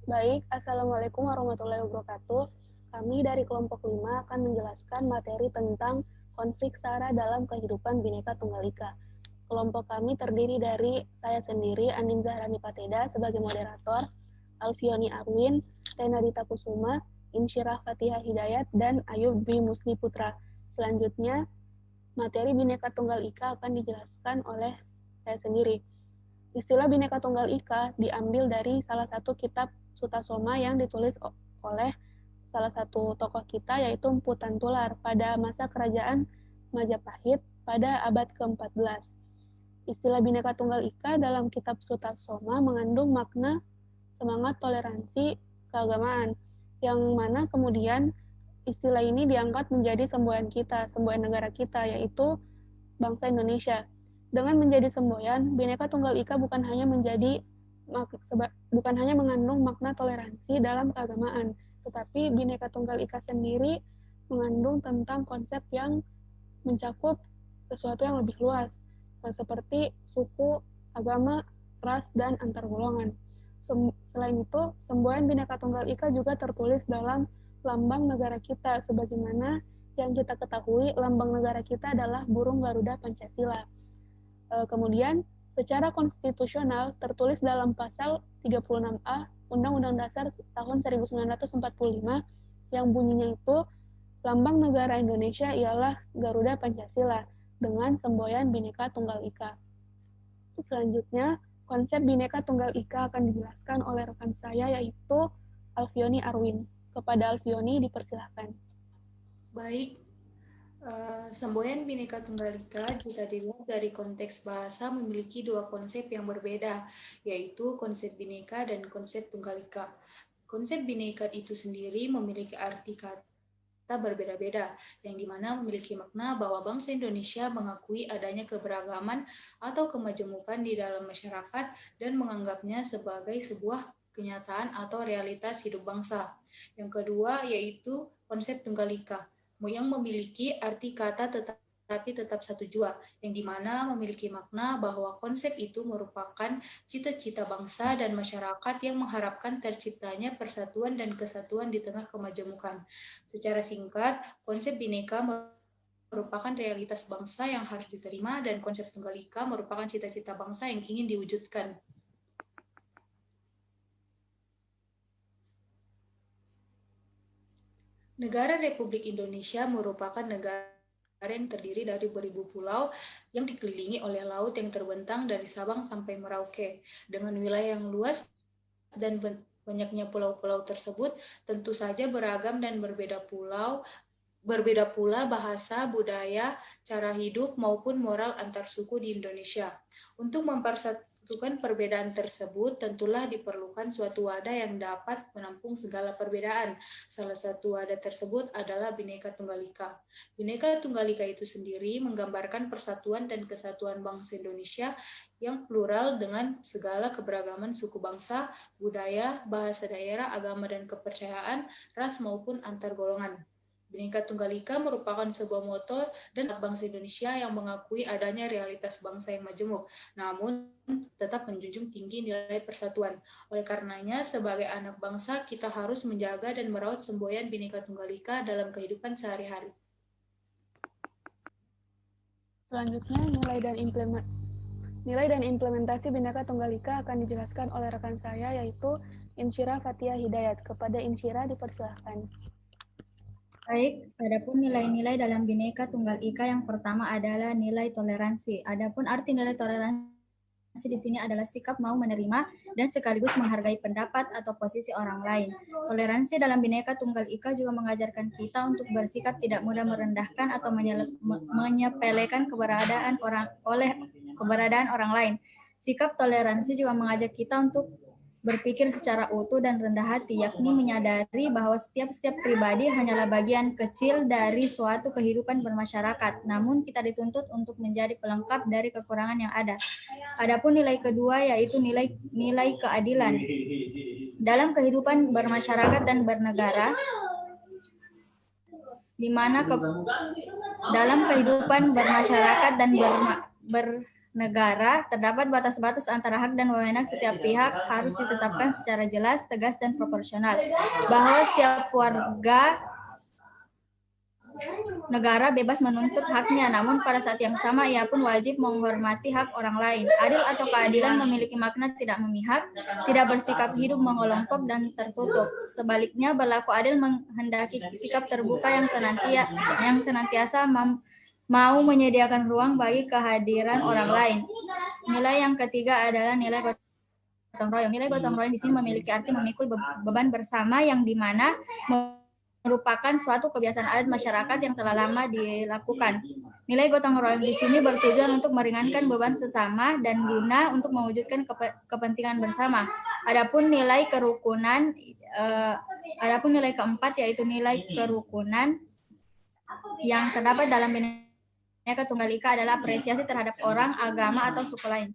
Baik, Assalamualaikum warahmatullahi wabarakatuh. Kami dari kelompok 5 akan menjelaskan materi tentang konflik SARA dalam kehidupan Bhinneka Tunggal Ika. Kelompok kami terdiri dari saya sendiri, Andin Zahrani Pateda sebagai moderator, Alfioni Arwin, Rena Dita Kusuma, Insyirah Fatihah Hidayat, dan Ayub Dwi Musli Putra. Selanjutnya, materi Bhinneka Tunggal Ika akan dijelaskan oleh saya sendiri. Istilah Bhinneka Tunggal Ika diambil dari salah satu kitab Sutasoma yang ditulis oleh salah satu tokoh kita yaitu Mpu Tantular pada masa kerajaan Majapahit pada abad ke-14. Istilah Bhinneka Tunggal Ika dalam kitab Sutasoma mengandung makna semangat toleransi keagamaan, yang mana kemudian istilah ini diangkat menjadi semboyan kita, semboyan negara kita, yaitu bangsa Indonesia. Dengan menjadi semboyan, Bhinneka Tunggal Ika bukan hanya mengandung makna toleransi dalam keagamaan, tetapi Bhinneka Tunggal Ika sendiri mengandung tentang konsep yang mencakup sesuatu yang lebih luas, seperti suku, agama, ras, dan antar golongan. Selain itu, semboyan Bhinneka Tunggal Ika juga tertulis dalam lambang negara kita, sebagaimana yang kita ketahui, lambang negara kita adalah burung Garuda Pancasila. Kemudian, secara konstitusional tertulis dalam pasal 36A Undang-Undang Dasar tahun 1945 yang bunyinya itu, lambang negara Indonesia ialah Garuda Pancasila dengan semboyan Bhinneka Tunggal Ika. Selanjutnya, konsep Bhinneka Tunggal Ika akan dijelaskan oleh rekan saya yaitu Alfioni Arwin. Kepada Alfioni dipersilahkan. Baik, semboyan Bhinneka Tunggal Ika jika dilihat dari konteks bahasa memiliki dua konsep yang berbeda, yaitu konsep Bhinneka dan konsep Tunggal Ika. Konsep Bhinneka itu sendiri memiliki arti kata berbeda-beda, yang dimana memiliki makna bahwa bangsa Indonesia mengakui adanya keberagaman atau kemajemukan di dalam masyarakat dan menganggapnya sebagai sebuah kenyataan atau realitas hidup bangsa. Yang kedua yaitu konsep Tunggal Ika, yang memiliki arti kata tetapi tetap satu jua, yang dimana memiliki makna bahwa konsep itu merupakan cita-cita bangsa dan masyarakat yang mengharapkan terciptanya persatuan dan kesatuan di tengah kemajemukan. Secara singkat, konsep Bhinneka merupakan realitas bangsa yang harus diterima dan konsep Tunggal Ika merupakan cita-cita bangsa yang ingin diwujudkan. Negara Republik Indonesia merupakan negara yang terdiri dari beribu pulau yang dikelilingi oleh laut yang terbentang dari Sabang sampai Merauke. Dengan wilayah yang luas dan banyaknya pulau-pulau tersebut, tentu saja beragam dan berbeda pula bahasa, budaya, cara hidup, maupun moral antar suku di Indonesia. Untuk mempersatukan perbedaan tersebut, tentulah diperlukan suatu wadah yang dapat menampung segala perbedaan. Salah satu wadah tersebut adalah Bhinneka Tunggal Ika. Bhinneka Tunggal Ika itu sendiri menggambarkan persatuan dan kesatuan bangsa Indonesia yang plural dengan segala keberagaman suku bangsa, budaya, bahasa daerah, agama dan kepercayaan, ras maupun antar golongan. Bhinneka Tunggal Ika merupakan sebuah motor dan bangsa Indonesia yang mengakui adanya realitas bangsa yang majemuk, namun tetap menjunjung tinggi nilai persatuan. Oleh karenanya, sebagai anak bangsa, kita harus menjaga dan merawat semboyan Bhinneka Tunggal Ika dalam kehidupan sehari-hari. Selanjutnya, nilai dan implementasi Bhinneka Tunggal Ika akan dijelaskan oleh rekan saya yaitu Insyirah Fatihah Hidayat. Kepada Insyirah dipersilahkan. Baik, adapun nilai-nilai dalam Bhinneka Tunggal Ika yang pertama adalah nilai toleransi. Adapun arti nilai toleransi di sini adalah sikap mau menerima dan sekaligus menghargai pendapat atau posisi orang lain. Toleransi dalam Bhinneka Tunggal Ika juga mengajarkan kita untuk bersikap tidak mudah merendahkan atau menyepelekan keberadaan orang lain. Sikap toleransi juga mengajak kita untuk berpikir secara utuh dan rendah hati, yakni menyadari bahwa setiap pribadi hanyalah bagian kecil dari suatu kehidupan bermasyarakat, namun kita dituntut untuk menjadi pelengkap dari kekurangan yang ada. Adapun nilai kedua yaitu nilai keadilan. Dalam kehidupan bermasyarakat dan bernegara, di mana dalam kehidupan bermasyarakat dan negara, terdapat batas-batas antara hak dan wewenang setiap pihak harus ditetapkan secara jelas, tegas, dan proporsional. Bahwa setiap warga negara bebas menuntut haknya, namun pada saat yang sama ia pun wajib menghormati hak orang lain. Adil atau keadilan memiliki makna tidak memihak, tidak bersikap hidup mengelompok dan tertutup. Sebaliknya, berlaku adil menghendaki sikap terbuka yang senantiasa mau menyediakan ruang bagi kehadiran orang lain. Nilai yang ketiga adalah nilai gotong royong. Nilai gotong royong di sini memiliki arti memikul beban bersama yang dimana merupakan suatu kebiasaan adat masyarakat yang telah lama dilakukan. Nilai gotong royong di sini bertujuan untuk meringankan beban sesama dan guna untuk mewujudkan kepentingan bersama. Adapun nilai kerukunan, adapun nilai keempat yaitu nilai kerukunan yang terdapat dalam Bhinneka Tunggal Ika adalah apresiasi terhadap orang, agama, atau suku lain.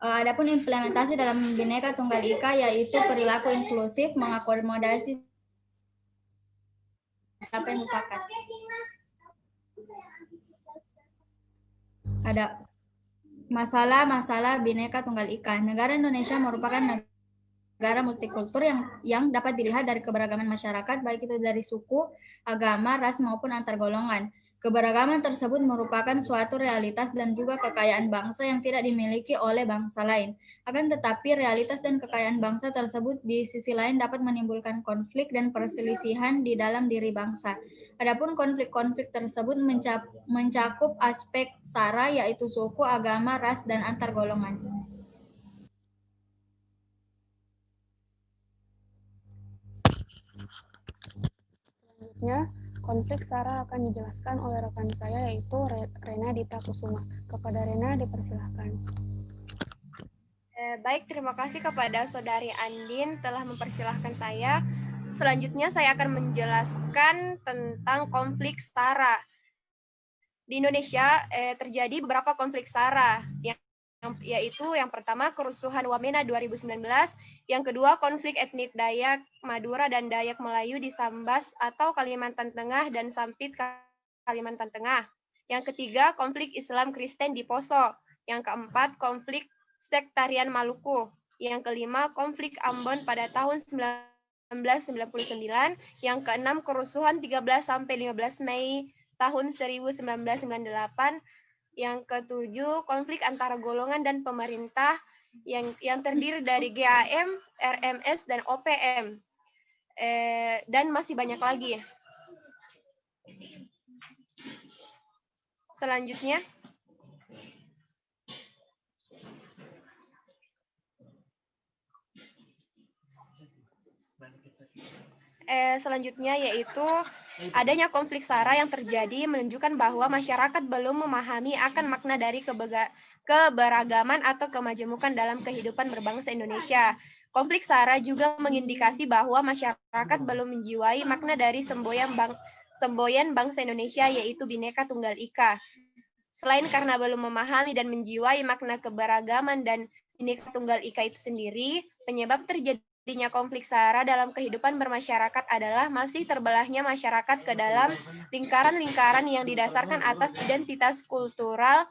Adapun implementasi dalam Bhinneka Tunggal Ika yaitu perilaku inklusif, mengakomodasi siapa yang mufakat. Ada masalah Bhinneka Tunggal Ika. Negara Indonesia merupakan negara multikultur yang dapat dilihat dari keberagaman masyarakat, baik itu dari suku, agama, ras, maupun antar golongan. Keberagaman tersebut merupakan suatu realitas dan juga kekayaan bangsa yang tidak dimiliki oleh bangsa lain. Akan tetapi, realitas dan kekayaan bangsa tersebut di sisi lain dapat menimbulkan konflik dan perselisihan di dalam diri bangsa. Adapun konflik-konflik tersebut mencakup aspek sara, yaitu suku, agama, ras, dan antar golongan. Selanjutnya, konflik sara akan dijelaskan oleh rekan saya yaitu Rena Dita Kusuma. Kepada Rena dipersilahkan. Baik, terima kasih kepada Saudari Andin telah mempersilahkan saya. Selanjutnya saya akan menjelaskan tentang konflik sara. Di Indonesia terjadi beberapa konflik sara, yaitu yang pertama kerusuhan Wamena 2019, yang kedua konflik etnik Dayak, Madura, dan Dayak Melayu di Sambas atau Kalimantan Tengah dan Sampit, Kalimantan Tengah. Yang ketiga konflik Islam Kristen di Poso. Yang keempat konflik sektarian Maluku. Yang kelima konflik Ambon pada tahun 1999. Yang keenam kerusuhan 13-15 Mei tahun 1998. Yang ketujuh, konflik antara golongan dan pemerintah yang terdiri dari GAM, RMS, dan OPM. Dan masih banyak lagi. Selanjutnya, yaitu adanya konflik sara yang terjadi menunjukkan bahwa masyarakat belum memahami akan makna dari keberagaman atau kemajemukan dalam kehidupan berbangsa Indonesia. Konflik sara juga mengindikasi bahwa masyarakat belum menjiwai makna dari semboyan bangsa Indonesia yaitu Bhinneka Tunggal Ika. Selain karena belum memahami dan menjiwai makna keberagaman dan Bhinneka Tunggal Ika itu sendiri, penyebab terjadinya konflik sara dalam kehidupan bermasyarakat adalah masih terbelahnya masyarakat ke dalam lingkaran-lingkaran yang didasarkan atas identitas kultural.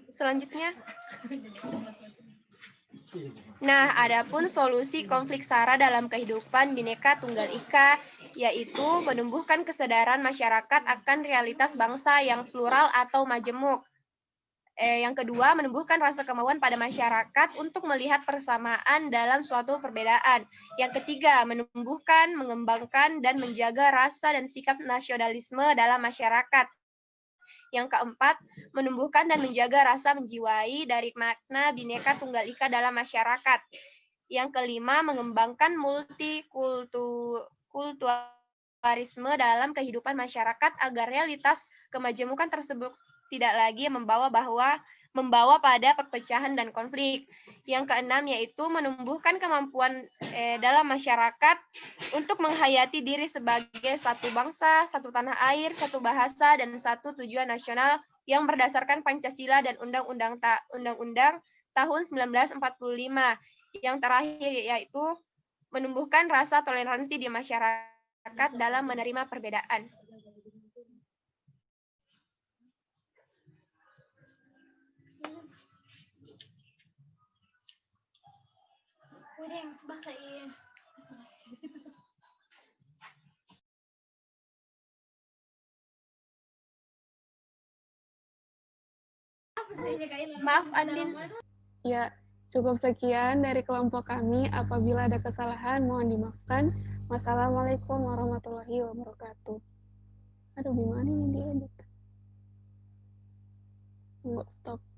Selanjutnya, nah, adapun solusi konflik sara dalam kehidupan Bhinneka Tunggal Ika yaitu menumbuhkan kesadaran masyarakat akan realitas bangsa yang plural atau majemuk. Yang kedua, menumbuhkan rasa kemauan pada masyarakat untuk melihat persamaan dalam suatu perbedaan. Yang ketiga, menumbuhkan, mengembangkan, dan menjaga rasa dan sikap nasionalisme dalam masyarakat. Yang keempat, menumbuhkan dan menjaga rasa menjiwai dari makna Bhinneka Tunggal Ika dalam masyarakat. Yang kelima, mengembangkan multikulturalisme dalam kehidupan masyarakat agar realitas kemajemukan tersebut tidak lagi membawa pada perpecahan dan konflik. Yang keenam yaitu menumbuhkan kemampuan dalam masyarakat untuk menghayati diri sebagai satu bangsa, satu tanah air, satu bahasa, dan satu tujuan nasional yang berdasarkan Pancasila dan Undang-Undang tahun 1945. Yang terakhir yaitu menumbuhkan rasa toleransi di masyarakat dalam menerima perbedaan. Maaf, Andin. Ya, cukup sekian dari kelompok kami. Apabila ada kesalahan, mohon dimaafkan. Wassalamualaikum warahmatullahi wabarakatuh. Aduh, gimana ini diedit? Nggak stop.